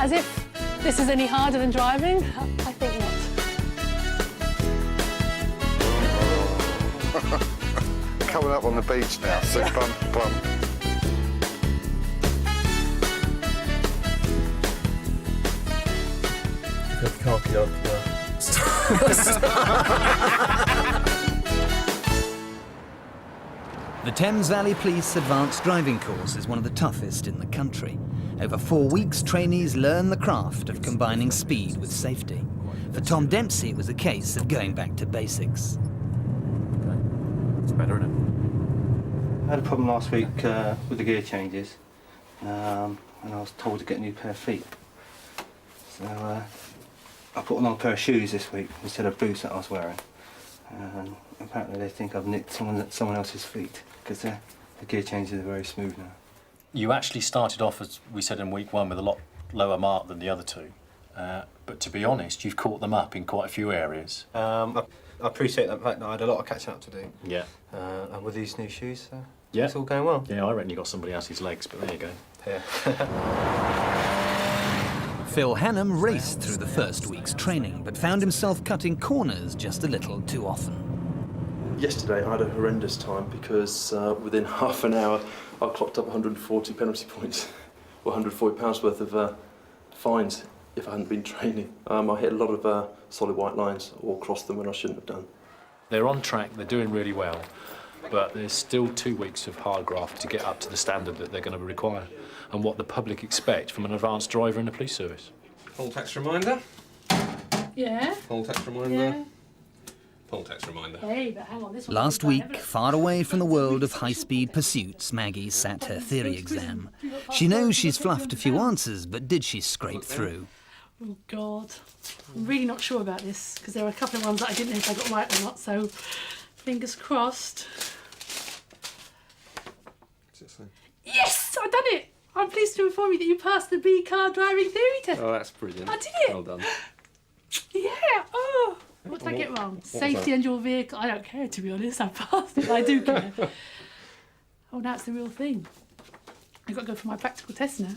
As if this is any harder than driving? I think not. Coming up on the beach now, so bump, bump. Got the car key after The Thames Valley Police Advanced Driving Course is one of the toughest in the country. Over 4 weeks, trainees learn the craft of combining speed with safety. For Tom Dempsey, it was a case of going back to basics. Okay. It's better, isn't it? I had a problem last week with the gear changes, and I was told to get a new pair of feet. So I put on a pair of shoes this week instead of boots that I was wearing. And apparently they think I've nicked someone else's feet, because the gear changes are very smooth now. You actually started off, as we said in week 1, with a lot lower mark than the other two. But to be honest, you've caught them up in quite a few areas. I appreciate the fact that I had a lot of catching up to do. Yeah. And with these new shoes, Yeah. it's all going well. Yeah, I reckon you got somebody else's legs, but there you go. Yeah. Phil Hannam raced through the first week's training, but found himself cutting corners just a little too often. Yesterday I had a horrendous time because within half an hour I clocked up 140 penalty points, or £140 worth of fines if I hadn't been training. I hit a lot of solid white lines or crossed them when I shouldn't have done. They're on track, they're doing really well, but there's still 2 weeks of hard graft to get up to the standard that they're going to require and what the public expect from an advanced driver in the police service. Poll tax reminder. Yeah? Poll tax reminder. Yeah. Poll tax reminder. Hey, but hang on, this one... Last week, far away from the world of high-speed pursuits, Maggie sat her theory exam. She knows she's fluffed a few answers, but did she scrape through? Oh, God. I'm really not sure about this, because there were a couple of ones that I didn't know if I got right or not, so fingers crossed. What's it say? Yes! I've done it! I'm pleased to inform you that you passed the B-car driving theory test. Oh, that's brilliant. I did it! Well done. Yeah! Oh! What did I get wrong? Safety and your vehicle. I don't care, to be honest. I passed it, but I do care. Oh, now it's the real thing. I've got to go for my practical test now.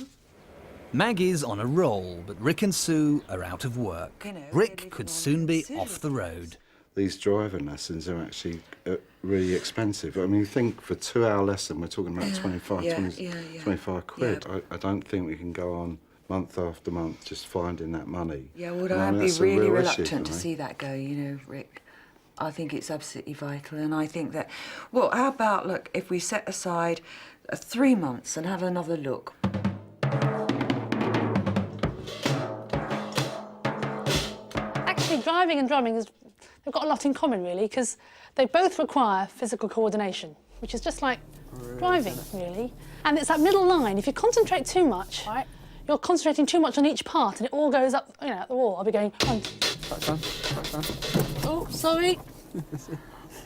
Maggie's on a roll, but Rick and Sue are out of work. Rick could soon be off the road. These driving lessons are actually really expensive. I mean, you think for a 2-hour lesson, we're talking about 25 quid. Yeah. I don't think we can go on month after month just finding that money. Yeah, well, And I I'd mean, be that's a really real reluctant issue to for me. see that go, you know, Rick. I think it's absolutely vital, and I think that... Well, how about, look, if we set aside 3 months and have another look? Actually, driving and drumming, they've got a lot in common, really, because they both require physical coordination, which is just like driving, really. And it's that middle line. If you concentrate too much, you're concentrating too much on each part, and it all goes up, you know, at the wall. I'll be going... Oh, sorry.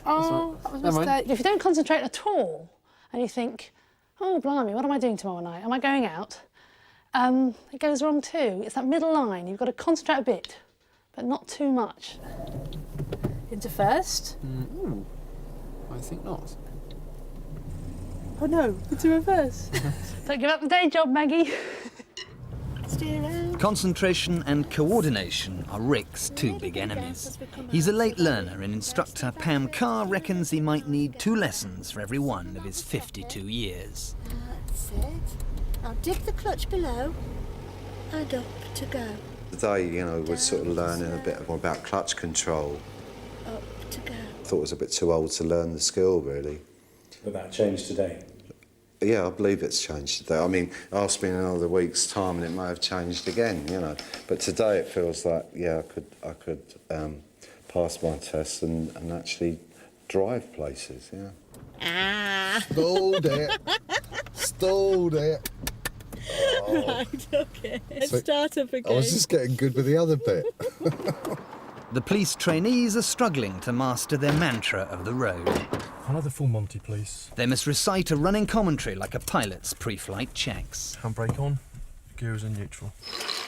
Oh, that was a mistake. If you don't concentrate at all, and you think, oh, blimey, what am I doing tomorrow night? Am I going out? It goes wrong too. It's that middle line. You've got to concentrate a bit, but not too much. Into first. I think not. Oh no, into reverse. Don't give up the day job, Maggie. Concentration and coordination are Rick's 2 big enemies. He's a late learner, and instructor Pam Carr reckons he might need 2 lessons for every one of his 52 years. That's it. Now dip the clutch below and up to go. Today, you know, we're sort of learning a bit more about clutch control. Up to go. I thought I was a bit too old to learn the skill, really. But that changed today. Yeah, I believe it's changed today. I mean, ask me in another week's time and it may have changed again, you know. But today it feels like, yeah, I could pass my tests and actually drive places, yeah. Stalled it. Stalled it. Oh. Right, OK. Let's start up again. I was just getting good with the other bit. The police trainees are struggling to master their mantra of the road. Another full Monty, please. They must recite a running commentary like a pilot's pre-flight checks. Handbrake on, gears in neutral.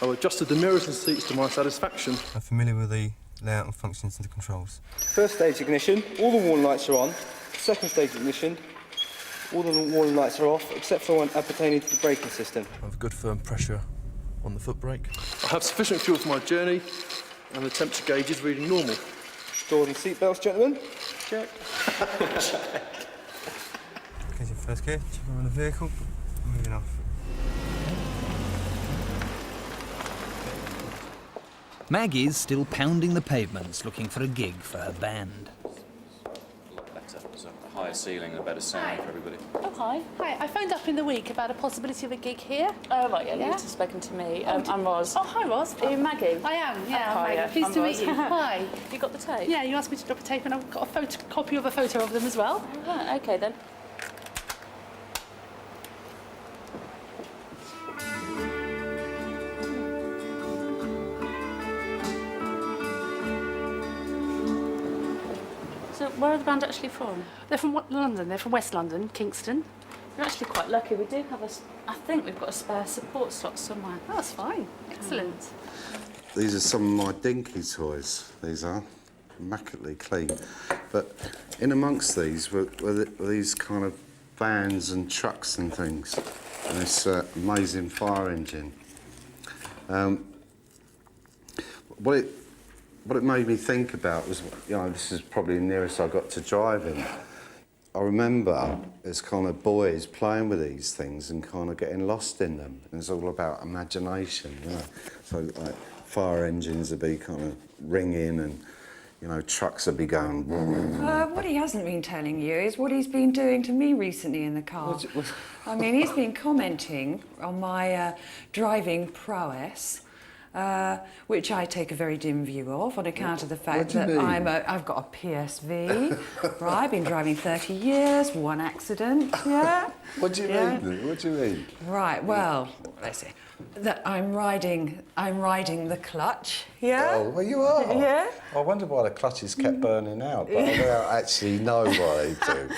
I adjusted the mirrors and seats to my satisfaction. I'm familiar with the layout and functions of the controls. First stage ignition, all the warning lights are on. Second stage ignition, all the warning lights are off, except for one pertaining to the braking system. I have a good firm pressure On the foot brake. I have sufficient fuel for my journey, and the temperature gauge is reading normal. Door and seatbelts, gentlemen. Check. Okay, first gear, check on the vehicle, moving off. Maggie's still pounding the pavements looking for a gig for her band. Better. There's a higher ceiling and a better sound for everybody. Oh, hi. Hi, I phoned up in the week about a possibility of a gig here. Oh, right, yeah, Yeah? you've just spoken to me. I'm Ros. Oh, hi, Ros. Are you Maggie? I am, yeah. Oh, I'm yeah, Maggie. Pleased I'm to Ros. meet you. Hi. You got the tape? Yeah, you asked me to drop a tape and I've got a copy of a photo of them as well. Right, OK then. So where are the band actually from? They're from London. They're from West London, Kingston. We're actually quite lucky. We do have I think we've got a spare support slot somewhere. Oh, that's fine. Excellent. These are some of my dinky toys, these are. Immaculately clean. But in amongst these were these kind of vans and trucks and things. And this amazing fire engine. What it made me think about was, you know, this is probably the nearest I got to driving. I remember as kind of boys playing with these things and kind of getting lost in them. And it's all about imagination, you know. So like fire engines would be kind of ringing and, you know, trucks would be going. What he hasn't been telling you is what he's been doing to me recently in the car. I mean, he's been commenting on my driving prowess. Which I take a very dim view of on account of the fact that I've got a PSV, right? I've been driving 30 years, one accident, yeah? What do you mean? What do you mean? Right, well, let's see. That I'm riding the clutch, yeah? Oh, well, you are. Yeah? I wonder why the clutches kept burning out, but I don't actually know why they do.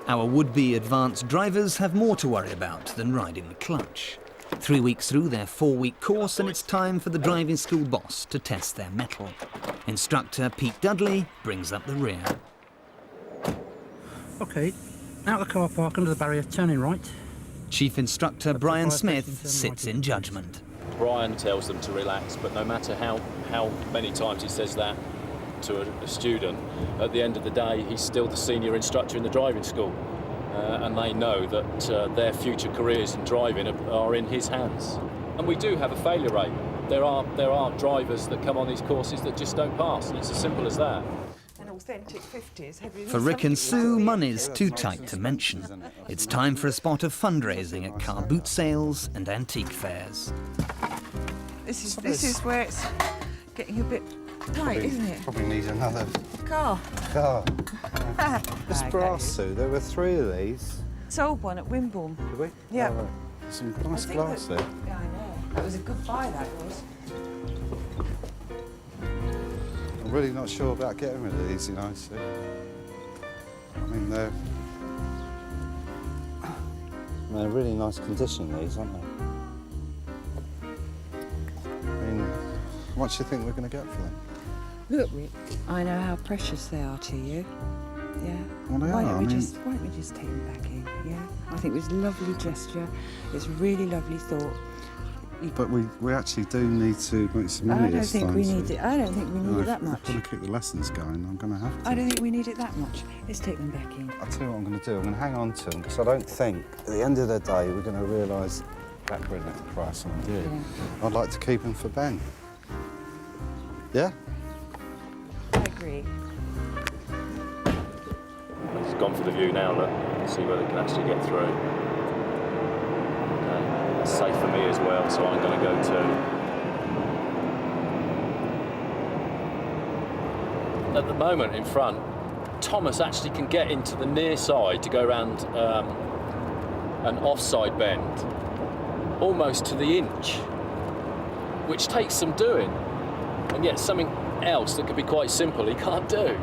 Our would-be advanced drivers have more to worry about than riding the clutch. 3 weeks through their 4-week course, and it's time for the driving school boss to test their mettle. Instructor Pete Dudley brings up the rear. OK, out of the car park under the barrier, turning right. Chief Instructor Brian Smith sits in judgment. Brian tells them to relax, but no matter how many times he says that to a student, at the end of the day, he's still the senior instructor in the driving school. And they know that their future careers in driving are in his hands. And we do have a failure rate. There are drivers that come on these courses that just don't pass, and it's as simple as that. An authentic 50s. For Rick and Sue, money's too tight to mention. It's time for a spot of fundraising at car boot sales and antique fairs. This is where it's getting a bit tight, isn't it? Probably needs another Car. This brass, Sue, there were 3 of these. Sold one at Wimborne. Did we? Yeah. Oh, right. Some nice glass there. Yeah, I know. That was a good buy, that was. I'm really not sure about getting rid of these, you know, Sue. I mean, they're really nice condition, these, aren't they? I mean, what do you think we're going to get for them? Look, Rick, I know how precious they are to you. Yeah. Well, they why are, don't we just take them back in? Yeah. I think it was a lovely gesture. It's a really lovely thought. But we actually do need to make some money this time. I don't think we need it that much. If I'm going to keep the lessons going, I'm going to have to. I don't think we need it that much. Let's take them back in. I'll tell you what I'm going to do. I'm going to hang on to them because I don't think at the end of the day we're going to realise that brilliant price on you. Yeah. I'd like to keep them for Ben. Yeah? I agree. He's gone for the view now, look. See whether he can actually get through. It's safe for me as well, so I'm going to go too. At the moment in front, Thomas actually can get into the near side to go around an offside bend, almost to the inch, which takes some doing. And yet something else that could be quite simple he can't do.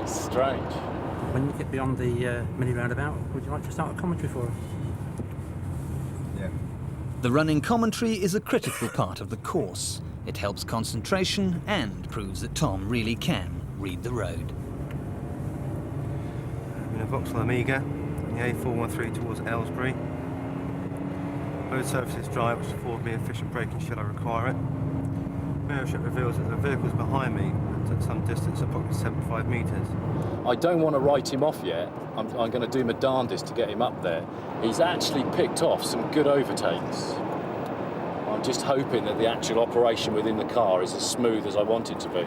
It's strange. When you get beyond the mini roundabout, would you like to start a commentary for us? Yeah. The running commentary is a critical part of the course. It helps concentration and proves that Tom really can read the road. I'm in a Vauxhall Amiga, the A413 towards Aylesbury. Road surfaces dry, which afford me efficient braking should I require it. Mirror check reveals that the vehicle's behind me at some distance, approximately 75 metres. I don't want to write him off yet. I'm going to do my darndest to get him up there. He's actually picked off some good overtakes. I'm just hoping that the actual operation within the car is as smooth as I want it to be.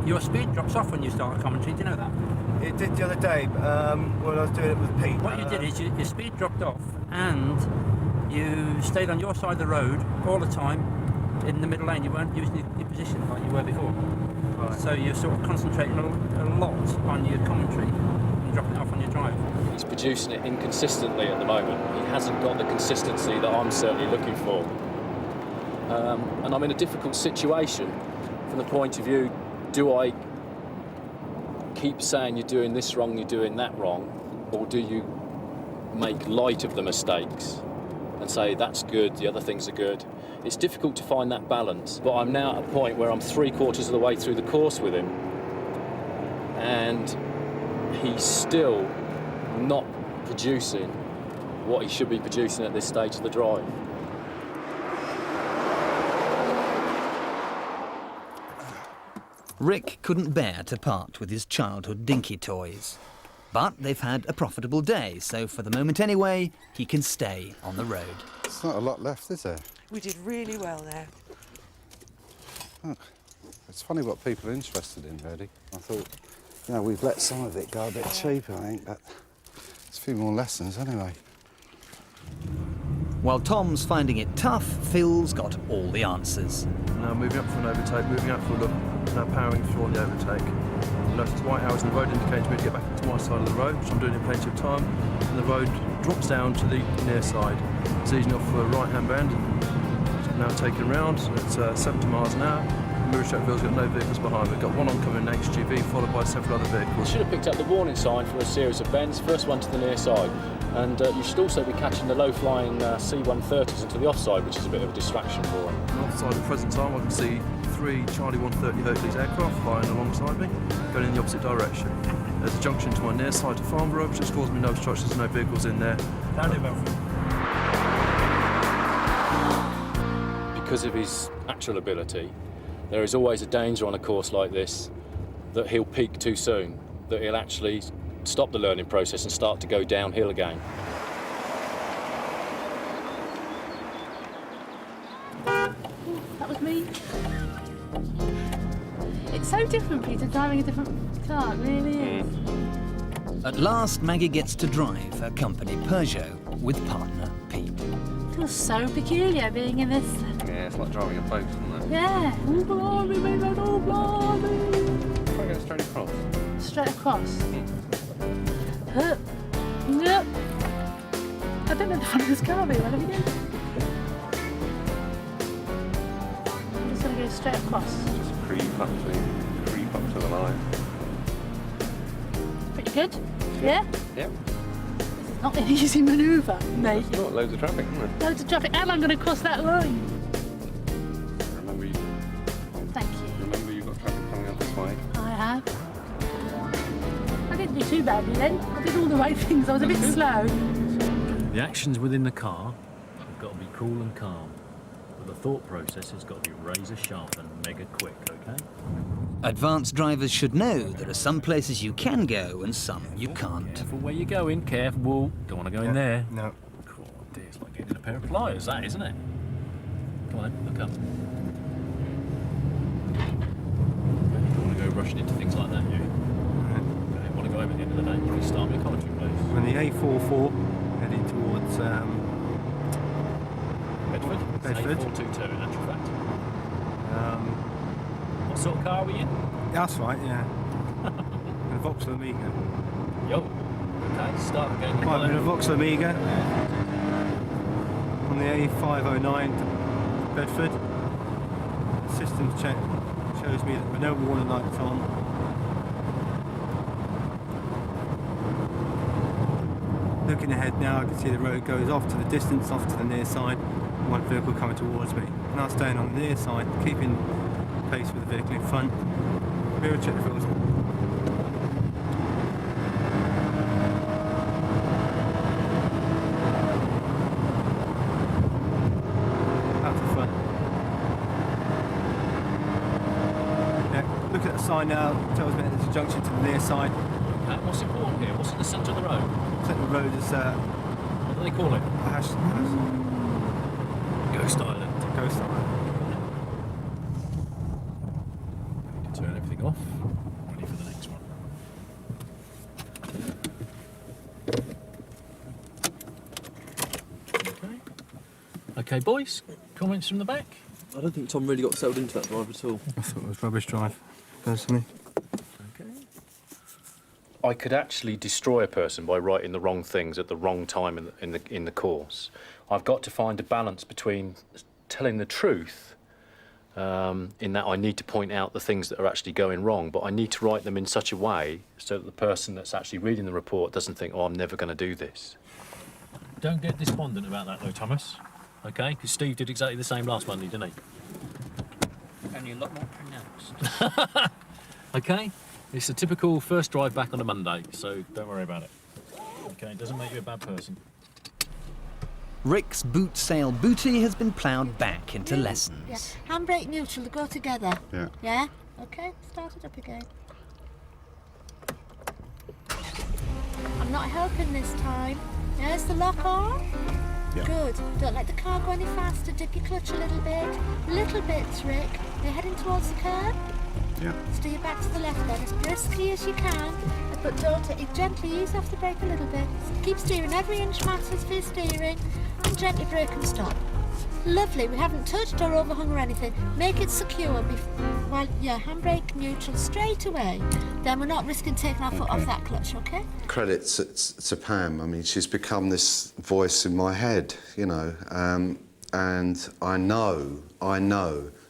Your speed drops off when you start a commentary, do you know that? It did the other day, when I was doing it with Pete. What you did is your speed dropped off and you stayed on your side of the road all the time in the middle lane. You weren't using your position like you were before. Right. So you're sort of concentrating a lot on your commentary and dropping it off on your drive. He's producing it inconsistently at the moment. He hasn't got the consistency that I'm certainly looking for. And I'm in a difficult situation from the point of view, do I keep saying you're doing this wrong, you're doing that wrong, or do you make light of the mistakes and say that's good, the other things are good? It's difficult to find that balance, but I'm now at a point where I'm 3/4 of the way through the course with him and he's still not producing what he should be producing at this stage of the drive. Rick couldn't bear to part with his childhood dinky toys. But they've had a profitable day, so for the moment anyway, he can stay on the road. There's not a lot left, is there? We did really well there. Oh, it's funny what people are interested in, really. I thought, you know, we've let some of it go a bit cheaper, I think, but it's a few more lessons anyway. While Tom's finding it tough, Phil's got all the answers. Now moving up for an overtake, moving out for a look, now powering through on the overtake. Notice white arrows in the road indicating me to get back to my side of the road, which I'm doing in plenty of time. And the road drops down to the near side. It's easing off for a right-hand bend. Now taking round at 70 miles an hour. Mirror check reveals got no vehicles behind me. Got one oncoming XGV followed by several other vehicles. You should have picked up the warning sign for a series of bends, first one to the near side. And you should also be catching the low-flying C-130s into the offside, which is a bit of a distraction for them. And offside at the present time, I can see 3 Charlie 130 Hercules aircraft flying alongside me, going in the opposite direction. There's a junction to my near side to Farnborough, which has caused me no obstructions, no vehicles in there. Because of his actual ability, there is always a danger on a course like this that he'll peak too soon, that he'll actually stop the learning process and start to go downhill again. That was me. It's so different, Peter, driving a different car, it really is. At last, Maggie gets to drive her company Peugeot with partner Pete. It feels so peculiar being in this. Yeah, it's like driving a boat, isn't it? Yeah. Oh, blimey, mate, oh, blimey. Try going straight across. Straight across. Yep. I don't know the front of this car very well, have you go? I'm just going to go straight across. Just creep up to the line. Pretty good? Yeah? Yep. It's not an easy manoeuvre, mate. There's not loads of traffic, isn't there? Loads of traffic, and I'm going to cross that line. Remember Thank you. Remember you've got traffic coming up this way. I have. I didn't do too badly then. I did all the right things. I was a bit slow. The actions within the car have got to be cool and calm, but the thought process has got to be razor sharp and mega quick, okay? Advanced drivers should know there are some places you can go and some you can't. Careful where you're going, careful. Don't want to go in there. No. Oh dear, it's like getting in a pair of pliers, that, isn't it? Come on, look up. You don't want to go rushing into things like that, you. Okay, want to go over at the end of the day. Please start me a commentary, please. When the A44 heading towards Bedford. A422 in actual fact. What sort of car are we in? That's right, yeah. A Vauxhall Amiga. Yo. Okay, start again. Right, we're in a Vauxhall Amiga on the A509 to Bedford. The system check shows me that no warning lights on. Looking ahead now, I can see the road goes off to the distance, off to the near side. One vehicle coming towards me. Now staying on the near side, keeping pace with the vehicle in front. Mirror check reveals. sign now tells me there's a junction to the near side. Okay, what's important here? What's in the centre of the road? Centre of the road is... what do they call it? Ghost Island. Ghost Island. Turn everything off. Ready for the next one. Okay. Okay, boys. Comments from the back? I don't think Tom really got settled into that drive at all. I thought it was rubbish drive, personally. Okay. I could actually destroy a person by writing the wrong things at the wrong time in the course. I've got to find a balance between telling the truth, in that I need to point out the things that are actually going wrong, but I need to write them in such a way so that the person that's actually reading the report doesn't think, oh, I'm never going to do this. Don't get despondent about that, though, Thomas. Okay? Because Steve did exactly the same last Monday, didn't he? Only a lot more pronounced. Okay? It's a typical first drive back on a Monday, so don't worry about it. Okay? It doesn't make you a bad person. Rick's boot sale booty has been ploughed back into lessons. Yeah. Handbrake neutral, they go together. Yeah. Yeah? Okay, start it up again. I'm not helping this time. There's the lock on. Yeah. Good. Don't let the car go any faster. Dip your clutch a little bit. Little bits, Rick. You're heading towards the curb. Yeah. Steer back to the left then, as briskly as you can. But don't gently ease off the brake a little bit. Keep steering. Every inch matters for your steering. And gently brake and stop. Lovely. We haven't touched or overhung or anything. Make it secure. Well, yeah, handbrake neutral straight away. Then we're not risking taking our foot off that clutch, okay? Credit to Pam. I mean, she's become this voice in my head, you know, and I know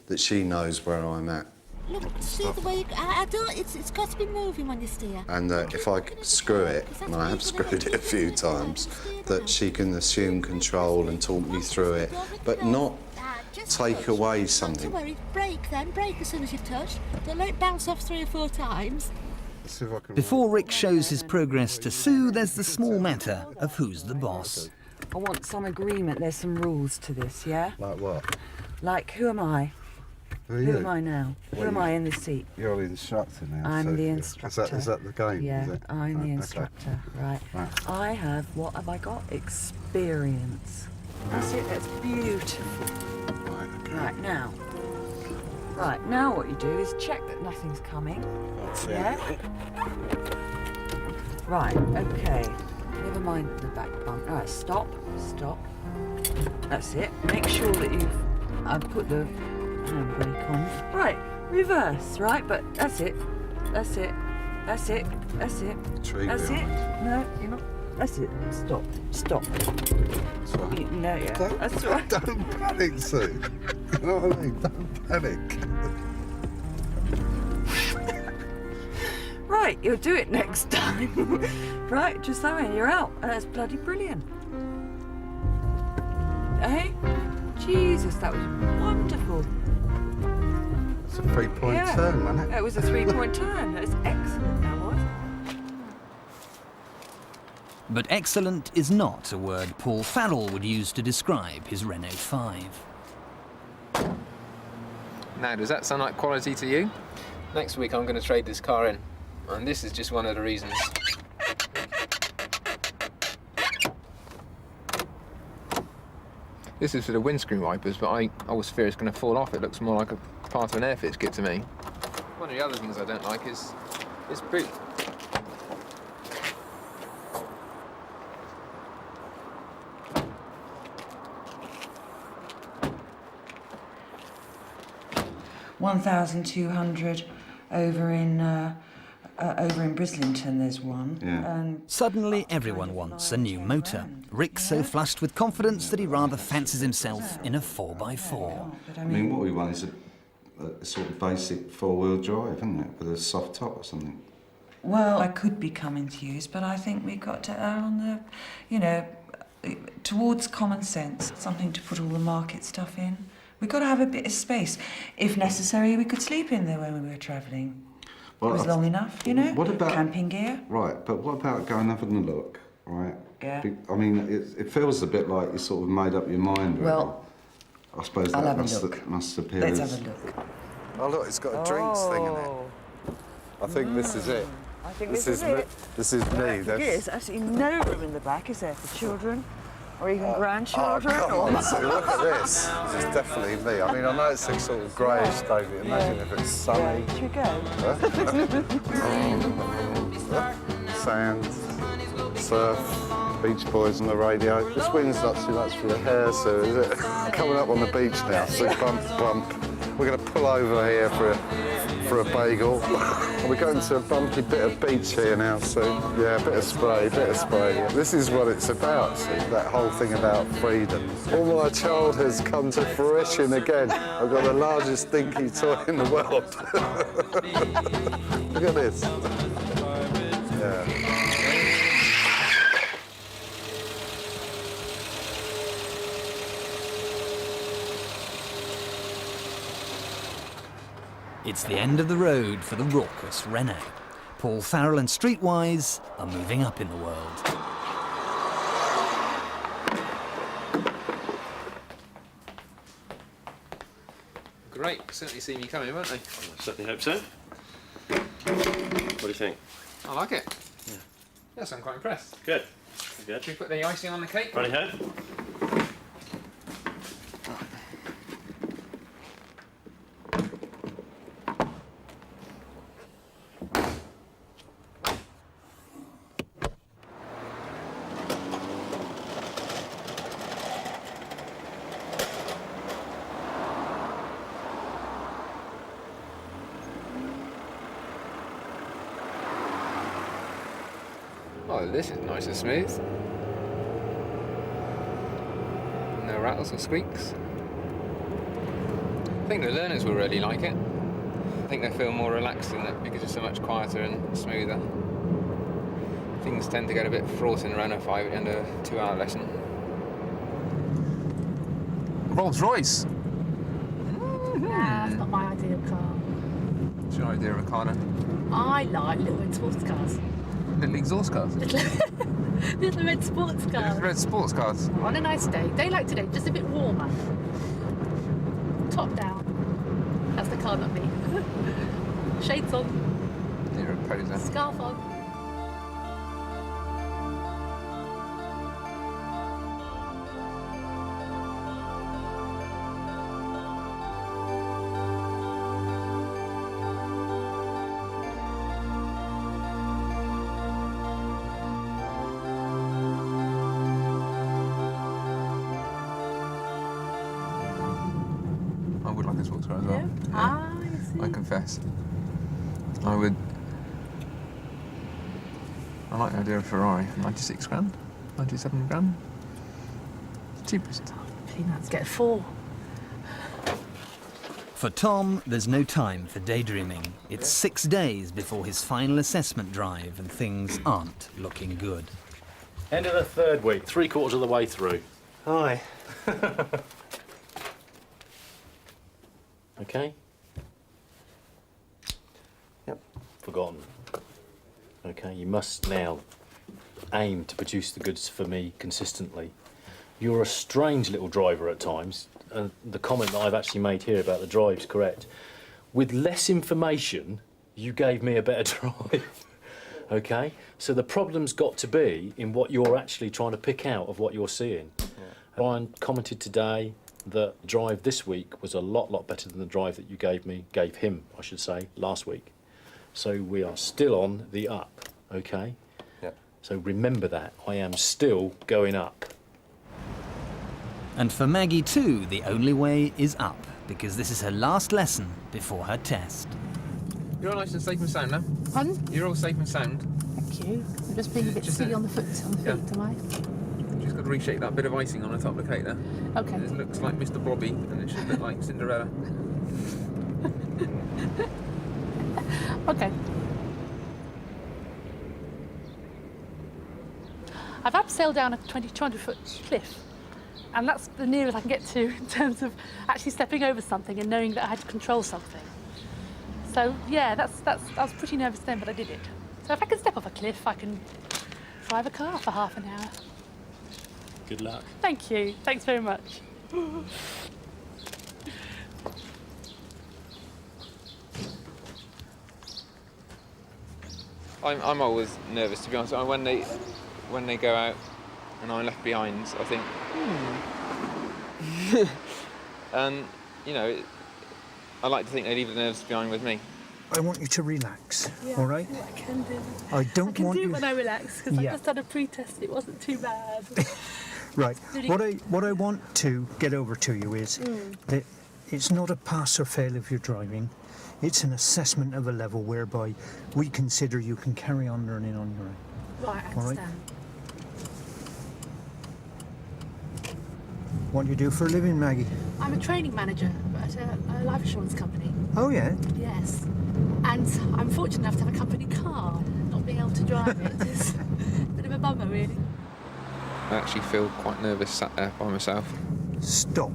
that she knows where I'm at. Look, see the way you... I don't... It's got to be moving when you steer. And if I screw it, and I have screwed it a few times, that she can assume control and talk me through it, but not take away something. Not to worry. Brake then. Brake as soon as you've touched. Don't let it bounce off 3 or 4 times. Before Rick shows his progress to Sue, there's the small matter of who's the boss. I want some agreement. There's some rules to this, yeah? Like what? Like, who am I? Who am I now? Who am I in this seat? You're the instructor now. I'm the instructor. Is that the game? Yeah, is it? I'm the instructor. Okay. Right. I have, what have I got? Experience. That's it, that's beautiful. Right, okay. Right, now what you do is check that nothing's coming. That's it. Yeah? Right, okay. Never mind the back bump. All right, stop. That's it. Make sure that I've put the handbrake on. Right, reverse, right? But that's it. Tree That's wheel. it. No, you're not. That's it. Stop. Sorry. No, yeah. That's all right. Don't panic, Sue. You know what I mean? Don't panic. Right, you'll do it next time. Right, just that way, you're out. And that's bloody brilliant. Hey? Jesus, that was wonderful. It's a 3-point turn, wasn't it? It was a 3-point turn. That was excellent, that was. But excellent is not a word Paul Farrell would use to describe his Renault 5. Now, does that sound like quality to you? Next week I'm going to trade this car in, and this is just one of the reasons. This is for the windscreen wipers, but I always fear it's going to fall off. It looks more like a part of an airfit skid to me. One of the other things I don't like is this boot. $1,200 over in Brislington. There's one. Yeah. And Suddenly, everyone wants a new motor. Rick's so flushed with confidence that he rather fancies himself in a 4x4. I mean, what we want is a sort of basic 4-wheel drive, isn't it? With a soft top or something. Well, I could be coming to use, but I think we've got to err on the, you know, towards common sense. Something to put all the market stuff in. We've got to have a bit of space. If necessary, we could sleep in there when we were travelling. Well, it was long enough, you know? What about camping gear? Right, but what about going having a look, right? Yeah. I mean, it feels a bit like you sort of made up your mind, really. Well, I suppose I'll that have a look. must appear Let's as... have a look. Oh, look, it's got a drinks thing in it. I think this is it. I think this is it. This is me. There's absolutely no room in the back, is there, for children or even grandchildren? Come on, so look at this. This is definitely me. I mean, I know it's a sort of greyish day, but imagine if it's sunny. Should we go? Sand, surf, Beach Boys on the radio. This wind's not too much for your hair, so is it? Coming up on the beach now, so bump, bump. We're going to pull over here for a bagel. We're going to a bumpy bit of beach here now, so yeah, a bit of spray. Yeah. This is what it's about, see, that whole thing about freedom. All my childhood's come to fruition again. I've got the largest dinky toy in the world. Look at this. Yeah. It's the end of the road for the raucous Renault. Paul Farrell and Streetwise are moving up in the world. Great, certainly see me coming, won't they? I certainly hope so. What do you think? I like it. Yeah. Yes, I'm quite impressed. Good. Good. Should we put the icing on the cake? Righty-ho. Oh, this is nice and smooth. No rattles or squeaks. I think the learners will really like it. I think they feel more relaxed in it because it's so much quieter and smoother. Things tend to get a bit fraught in around a 5 and a 2-hour lesson. Rolls Royce! Nah, that's not my ideal car. What's your idea of a car then? I like little red sports cars. Little exhaust cars? Little red sports cars. Little red sports cars? On a nice day, day like today, just a bit warmer. Top down. That's the car, not me. Shades on. You're a poser. Scarf on. I would like a sports car as well. Yeah. Ah, I see. I confess. I like the idea of Ferrari. 96 grand? 97 grand? Cheapest. Peanuts, get 4. For Tom, there's no time for daydreaming. It's 6 days before his final assessment drive and things aren't looking good. End of the 3rd week, 3/4 of the way through. Hi. Okay? Yep. Forgotten. Okay, you must now aim to produce the goods for me consistently. You're a strange little driver at times. The comment that I've actually made here about the drive's correct. With less information, you gave me a better drive. Okay? So the problem's got to be in what you're actually trying to pick out of what you're seeing. Yeah. Brian commented today that the drive this week was a lot better than the drive that you gave him, I should say, last week. So we are still on the up, okay? Yeah. So remember that, I am still going up. And for Maggie too, the only way is up, because this is her last lesson before her test. You're all nice and safe and sound now? Pardon? You're all safe and sound? Thank you. I'm just being a bit silly on the feet, am I? Just got to reshape that bit of icing on the top of the cake there. Okay. It looks like Mr. Bobby, and it should look like Cinderella. Okay. I've had to sail down a 200-foot cliff, and that's the nearest I can get to in terms of actually stepping over something and knowing that I had to control something. So yeah, I was pretty nervous then, but I did it. So if I can step off a cliff, I can drive a car for half an hour. Good luck. Thank you. Thanks very much. I'm always nervous, to be honest. When they go out and I'm left behind, I think, and you know, I like to think they leave the nerves behind with me. I want you to relax, Yeah, all right? I can do. I don't want you... when I relax, because Yeah. I just had a pre-test, it wasn't too bad. Right. What I want to get over to you is that it's not a pass or fail of your driving. It's an assessment of a level whereby we consider you can carry on learning on your own. Right, I All right? understand. What do you do for a living, Maggie? I'm a training manager at a life insurance company. Oh, yeah? Yes. And I'm fortunate enough to have a company car. Not being able to drive it is a bit of a bummer, really. I actually feel quite nervous sat there by myself. Stop.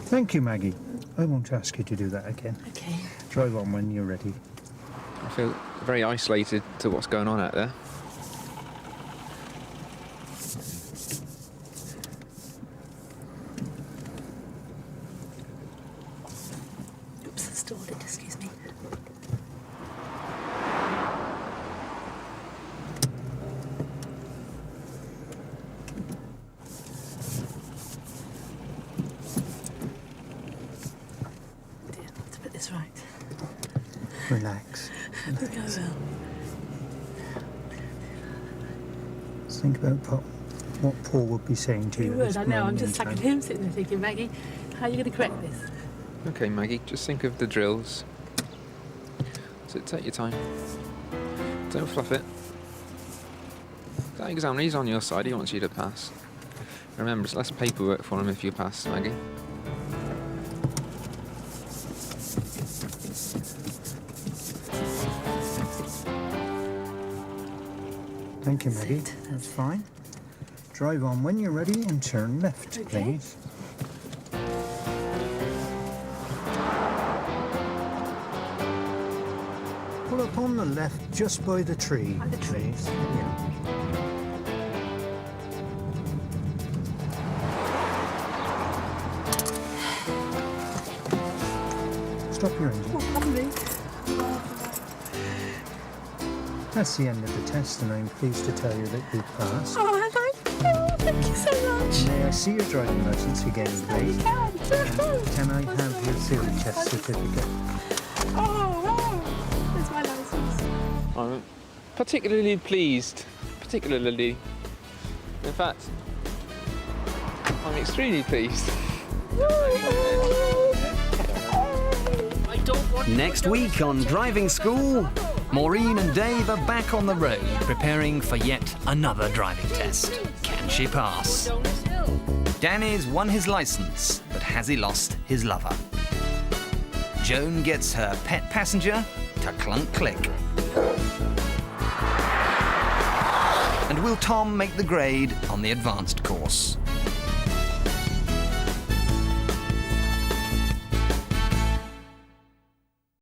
Thank you, Maggie. I won't ask you to do that again. Okay. Drive on when you're ready. I feel very isolated to what's going on out there. Oops, I stalled it, excuse me. Dear, to put this right. Relax. I think I will. Think about what Paul would be saying to you. You at this would, I know. I'm moment just in stuck in time. him sitting there thinking, Maggie, how are you going to correct this? Okay, Maggie, just think of the drills. So take your time. Don't fluff it. That examiner, he's on your side, he wants you to pass. Remember, it's less paperwork for him if you pass, Maggie. Thank you, Maggie. That's fine. Drive on when you're ready and turn left, please. Pull up on the left just by the tree. By the tree? Please. Yeah. Stop your engine. Oh, pardon me. That's the end of the test, and I'm pleased to tell you that you've passed. Oh, have I? Oh, thank you so much. May I see your driving licence again, please? Can I have your theory test certificate? Oh, wow. There's my licence. I'm particularly pleased. Particularly. In fact, I'm extremely pleased. Next week on Driving School, Maureen and Dave are back on the road, preparing for yet another driving test. Can she pass? Danny's won his licence, but has he lost his lover? Joan gets her pet passenger to clunk click. And will Tom make the grade on the advanced course?